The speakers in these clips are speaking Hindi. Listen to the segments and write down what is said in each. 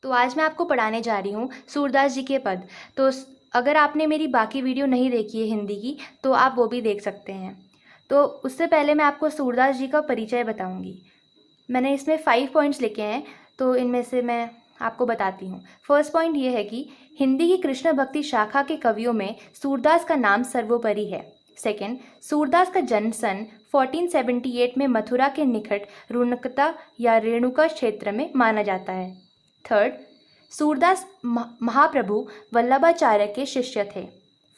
तो आज मैं आपको पढ़ाने जा रही हूँ सूरदास जी के पद। तो अगर आपने मेरी बाकी वीडियो नहीं देखी है हिंदी की तो आप वो भी देख सकते हैं। तो उससे पहले मैं आपको सूरदास जी का परिचय बताऊंगी। मैंने इसमें 5 पॉइंट्स लिखे हैं, तो इनमें से मैं आपको बताती हूँ। फर्स्ट पॉइंट ये है कि हिंदी की कृष्ण भक्ति शाखा के कवियों में सूरदास का नाम सर्वोपरि है। सेकेंड, सूरदास का जन्म सन 1478 में मथुरा के निकट रुणकता या रेणुका क्षेत्र में माना जाता है। थर्ड, सूरदास महाप्रभु वल्लभाचार्य के शिष्य थे।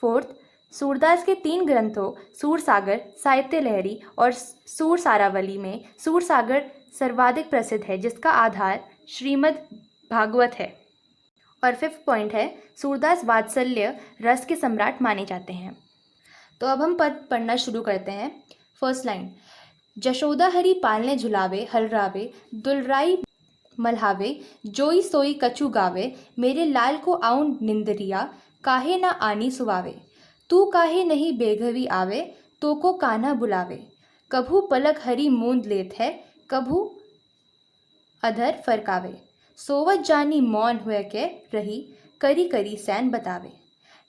फोर्थ, सूरदास के 3 ग्रंथों सूरसागर, साहित्य लहरी और सूरसारावली में सूरसागर सर्वाधिक प्रसिद्ध है, जिसका आधार श्रीमद् भागवत है। और फिफ्थ पॉइंट है, सूरदास वात्सल्य रस के सम्राट माने जाते हैं। तो अब हम पद पढ़ना शुरू करते हैं। फर्स्ट लाइन, जशोदा हरि पालने झुलावे, हलरावे दुलराई मल्हावे, जोई सोई कछु गावे, मेरे लाल को आऊं निंदरिया, काहे ना आनी सुवावे, तू काहे नहीं बेघवी आवे, तो को कान्हा बुलावे, कभू पलक हरी मूंद लेत है, कभू अधर फरकावे, सोवत जानी मौन हुए के रही, करी करी सैन बतावे,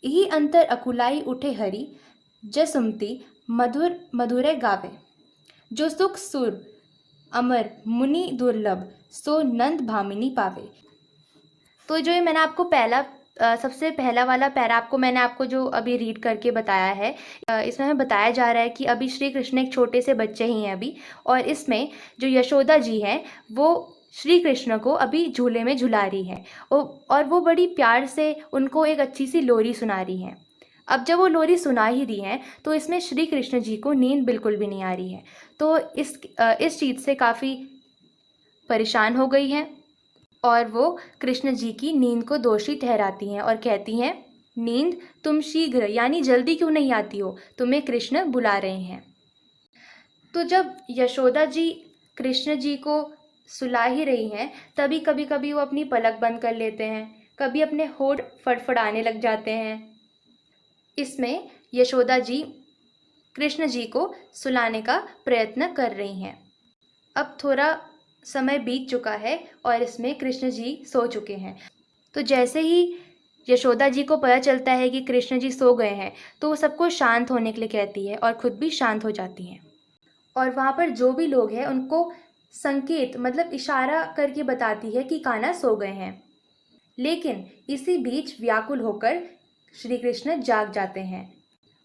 यही अंतर अकुलाई उठे हरी, जसुमती मधुर मधुरे गावे, जो सुख सुर अमर मुनि दुर्लभ, सो नंद भामिनी पावे। तो जो ये मैंने आपको सबसे पहला वाला पैरा मैंने आपको जो अभी रीड करके बताया है, इसमें हमें बताया जा रहा है कि अभी श्री कृष्ण एक छोटे से बच्चे ही हैं अभी, और इसमें जो यशोदा जी हैं वो श्री कृष्ण को अभी झूले में झुला रही हैं और वो बड़ी प्यार से उनको एक अच्छी सी लोरी सुना रही हैं। अब जब वो लोरी सुना ही रही हैं तो इसमें श्री कृष्ण जी को नींद बिल्कुल भी नहीं आ रही है। तो इस चीज़ से काफ़ी परेशान हो गई हैं और वो कृष्ण जी की नींद को दोषी ठहराती हैं और कहती हैं, नींद तुम शीघ्र यानी जल्दी क्यों नहीं आती हो, तुम्हें कृष्ण बुला रहे हैं। तो जब यशोदा जी कृष्ण जी को सुला ही रही हैं तभी कभी कभी वो अपनी पलक बंद कर लेते हैं, कभी अपने होठ फड़फड़ाने लग जाते हैं। इसमें यशोदा जी कृष्ण जी को सुलाने का प्रयत्न कर रही हैं। अब थोड़ा समय बीत चुका है और इसमें कृष्ण जी सो चुके हैं। तो जैसे ही यशोदा जी को पता चलता है कि कृष्ण जी सो गए हैं तो वो सबको शांत होने के लिए कहती है और खुद भी शांत हो जाती हैं। और वहाँ पर जो भी लोग हैं उनको संकेत मतलब इशारा करके बताती है कि कान्हा सो गए हैं। लेकिन इसी बीच व्याकुल होकर श्री कृष्ण जाग जाते हैं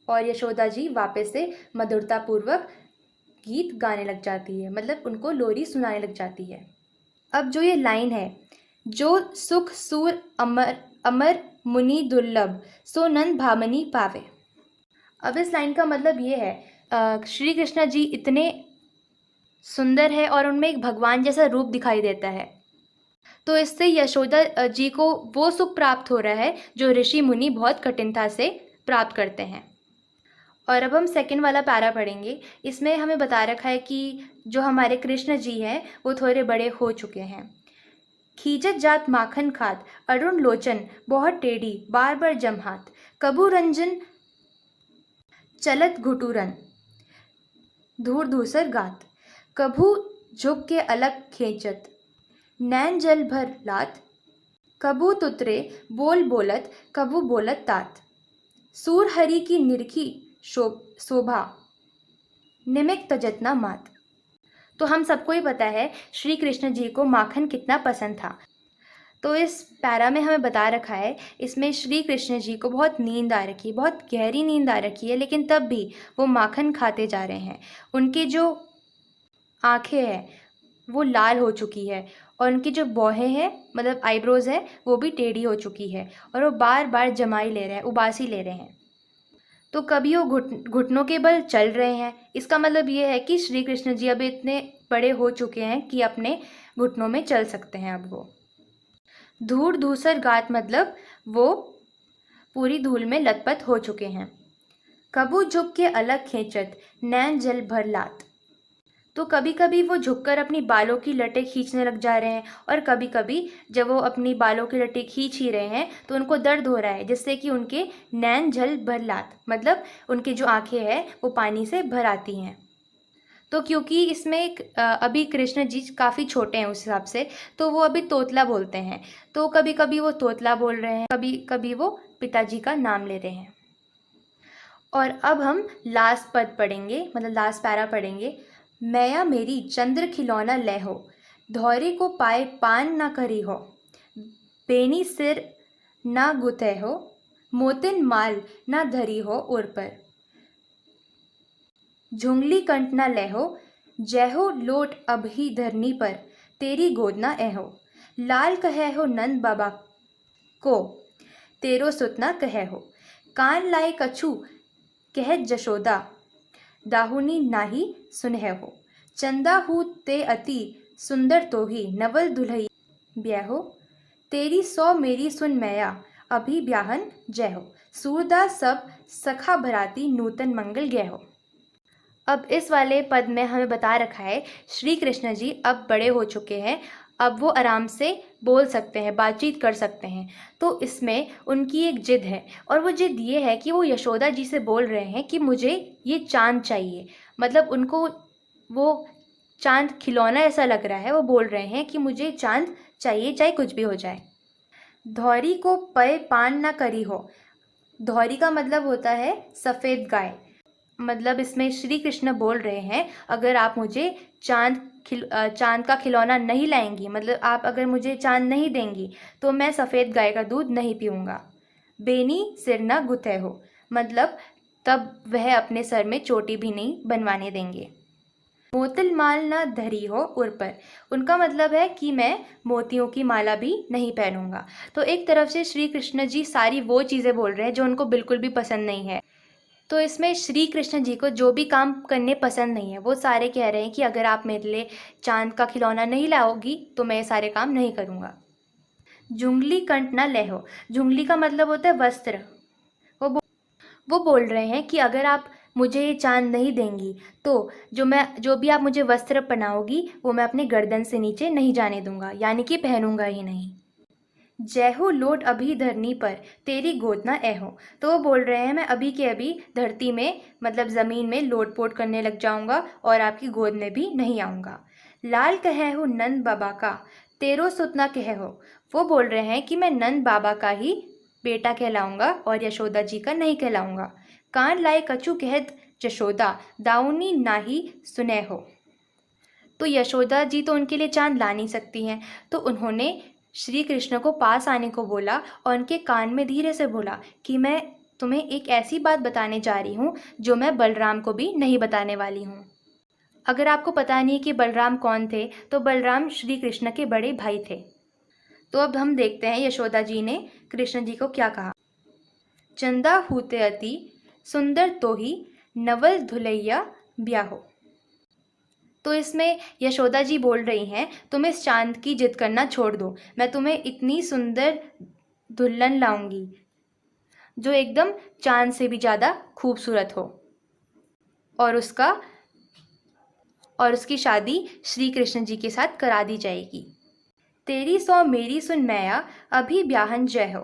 और यशोदा जी वापस से मधुरतापूर्वक गीत गाने लग जाती है, मतलब उनको लोरी सुनाने लग जाती है। अब जो ये लाइन है, जो सुख सूर अमर अमर मुनि दुर्लभ, सो नंद भामिनी पावे। अब इस लाइन का मतलब ये है, श्री कृष्ण जी इतने सुंदर है और उनमें एक भगवान जैसा रूप दिखाई देता है, तो इससे यशोदा जी को वो सुख प्राप्त हो रहा है जो ऋषि मुनि बहुत कठिनता से प्राप्त करते हैं। और अब हम सेकंड वाला पैरा पढ़ेंगे। इसमें हमें बता रखा है कि जो हमारे कृष्ण जी हैं वो थोड़े बड़े हो चुके हैं। खींचत जात माखन खात, अरुण लोचन बहुत टेढ़ी, बार बार जमहात, कबू रंजन चलत घुटुरन, धूर धूसर गात, कभू झुक के अलग खींचत, नैन जल भर लात, कबू तुतरे बोल बोलत, कबू बोलत तात, सूर हरि की निरखी शोभा, निमिक तजतना मात। तो हम सबको ही पता है श्री कृष्ण जी को माखन कितना पसंद था। तो इस पैरा में हमें बता रखा है, इसमें श्री कृष्ण जी को बहुत नींद आ रखी है, बहुत गहरी नींद आ रखी है, लेकिन तब भी वो माखन खाते जा रहे हैं। उनकी जो आंखें हैं वो लाल हो चुकी है और उनकी जो बौहें हैं मतलब आईब्रोज है वो भी टेढ़ी हो चुकी है और वो बार बार जमाई ले रहे हैं, उबासी ले रहे हैं। तो कभी वो घुटनों के बल चल रहे हैं। इसका मतलब ये है कि श्री कृष्ण जी अभी इतने बड़े हो चुके हैं कि अपने घुटनों में चल सकते हैं अब वो। धूर धूसर गात मतलब वो पूरी धूल में लथपथ हो चुके हैं। कबू झुक के अलग खींचत, नैन जल भर लात। तो कभी कभी वो झुककर अपनी बालों की लटें खींचने लग जा रहे हैं और कभी कभी जब वो अपनी बालों की लटें खींच ही रहे हैं तो उनको दर्द हो रहा है, जिससे कि उनके नैन जल भर लात मतलब उनकी जो आंखें हैं वो पानी से भर आती हैं। तो क्योंकि इसमें अभी कृष्ण जी काफ़ी छोटे हैं उस हिसाब से, तो वो अभी तोतला बोलते हैं। तो कभी कभी वो तोतला बोल रहे हैं, कभी कभी वो पिताजी का नाम ले रहे हैं। और अब हम लास्ट पद पढ़ेंगे, मतलब लास्ट पैरा पढ़ेंगे। मैया मेरी चंद्र खिलौना ले हो, धौरे को पाए पान ना करी हो, बेनी सिर ना गुथे हो, मोतिन माल ना धरी हो उर पर, झुंगली कंठ ना ले हो, जय हो लोट अब ही धरनी पर, तेरी गोद ना एहो, लाल कहे हो नंद बाबा को, तेरो सुत ना कहे हो, कान लाए कछु कहत जशोदा, दाहुनी नाही सुनहे हो, चंदा हूँ ते अति सुंदर तो ही, नवल दुल्हई ब्याहो, तेरी सौ मेरी सुन मैया, अभी ब्याहन जय हो, सूरदास सब सखा भराती नूतन मंगल गय हो। अब इस वाले पद में हमें बता रखा है श्री कृष्ण जी अब बड़े हो चुके हैं, अब वो आराम से बोल सकते हैं, बातचीत कर सकते हैं। तो इसमें उनकी एक जिद है, और वो जिद ये है कि वो यशोदा जी से बोल रहे हैं कि मुझे ये चांद चाहिए। मतलब उनको वो चांद खिलौना ऐसा लग रहा है, वो बोल रहे हैं कि मुझे चांद चाहिए, चाहे कुछ भी हो जाए। धौरी को पय पान ना करी हो, धौरी का मतलब होता है सफ़ेद गाय। मतलब इसमें श्री कृष्ण बोल रहे हैं अगर आप मुझे चांद का खिलौना नहीं लाएंगी, मतलब आप अगर मुझे चांद नहीं देंगी, तो मैं सफ़ेद गाय का दूध नहीं पीऊँगा। बेनी सिर न गुथे हो, मतलब तब वह अपने सर में चोटी भी नहीं बनवाने देंगे। मोतिल माल ना धरी हो उर पर, उनका मतलब है कि मैं मोतियों की माला भी नहीं पहनूंगा। तो एक तरफ से श्री कृष्ण जी सारी वो चीज़ें बोल रहे हैं जो उनको बिल्कुल भी पसंद नहीं है। तो इसमें श्री कृष्ण जी को जो भी काम करने पसंद नहीं है, वो सारे कह रहे हैं कि अगर आप मेरे लिए चांद का खिलौना नहीं लाओगी तो मैं ये सारे काम नहीं करूँगा। जुंगली कंठ ना ले हो, जुंगली का मतलब होता है वस्त्र। वो बोल रहे हैं कि अगर आप मुझे ये चांद नहीं देंगी तो जो भी आप मुझे वस्त्र पहनाओगी वो मैं अपने गर्दन से नीचे नहीं जाने दूंगा, यानी कि पहनूंगा ही नहीं। जय हो लोट अभी धरनी पर, तेरी गोद ना ऐहो, तो वो बोल रहे हैं मैं अभी के अभी धरती में, मतलब ज़मीन में लोट पोट करने लग जाऊंगा और आपकी गोद में भी नहीं आऊँगा। लाल कहे हो नंद बाबा का, तेरो सुत ना कहे हो, वो बोल रहे हैं कि मैं नंद बाबा का ही बेटा कहलाऊंगा और यशोदा जी का नहीं कहलाऊंगा। कान लाए कछु कहत जशोदा, दाऊनी नाही सुने हो, तो यशोदा जी तो उनके लिए चांद ला नहीं सकती हैं, तो उन्होंने श्री कृष्ण को पास आने को बोला और उनके कान में धीरे से बोला कि मैं तुम्हें एक ऐसी बात बताने जा रही हूँ जो मैं बलराम को भी नहीं बताने वाली हूँ। अगर आपको पता नहीं कि बलराम कौन थे, तो बलराम श्री कृष्ण के बड़े भाई थे। तो अब हम देखते हैं यशोदा जी ने कृष्ण जी को क्या कहा। चंदा हूते अति सुंदर तो ही, नवल धुलैया ब्याहो। तो इसमें यशोदा जी बोल रही हैं तुम इस चांद की जिद करना छोड़ दो, मैं तुम्हें इतनी सुंदर दुल्हन लाऊंगी जो एकदम चांद से भी ज़्यादा खूबसूरत हो, और उसकी शादी श्री कृष्ण जी के साथ करा दी जाएगी। तेरी सौ मेरी सुन मैया, अभी ब्याहन जय हो।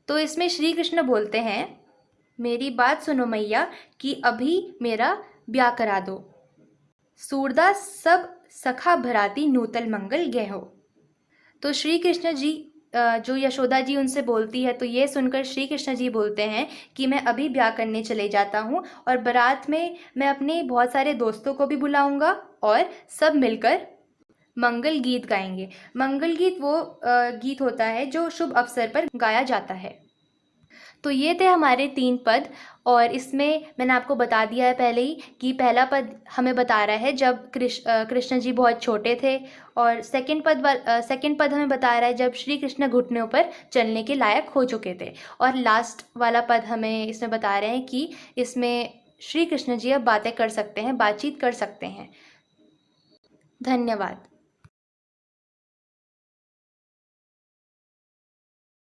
तो इसमें श्री कृष्ण बोलते हैं मेरी बात सुनो मैया कि अभी मेरा ब्याह करा दो। सूरदास सब सखा भराती नूतल मंगल गए हो। तो श्री कृष्ण जी जो यशोदा जी उनसे बोलती है, तो ये सुनकर श्री कृष्ण जी बोलते हैं कि मैं अभी ब्याह करने चले जाता हूँ और बारात में मैं अपने बहुत सारे दोस्तों को भी बुलाऊंगा और सब मिलकर मंगल गीत गाएंगे। मंगल गीत वो गीत होता है जो शुभ अवसर पर गाया जाता है। तो ये थे हमारे 3 पद, और इसमें मैंने आपको बता दिया है पहले ही कि पहला पद हमें बता रहा है जब कृष्ण जी बहुत छोटे थे, और सेकंड पद हमें बता रहा है जब श्री कृष्ण घुटनों पर चलने के लायक हो चुके थे, और लास्ट वाला पद हमें इसमें बता रहे हैं कि इसमें श्री कृष्ण जी अब बातें कर सकते हैं, बातचीत कर सकते हैं। धन्यवाद।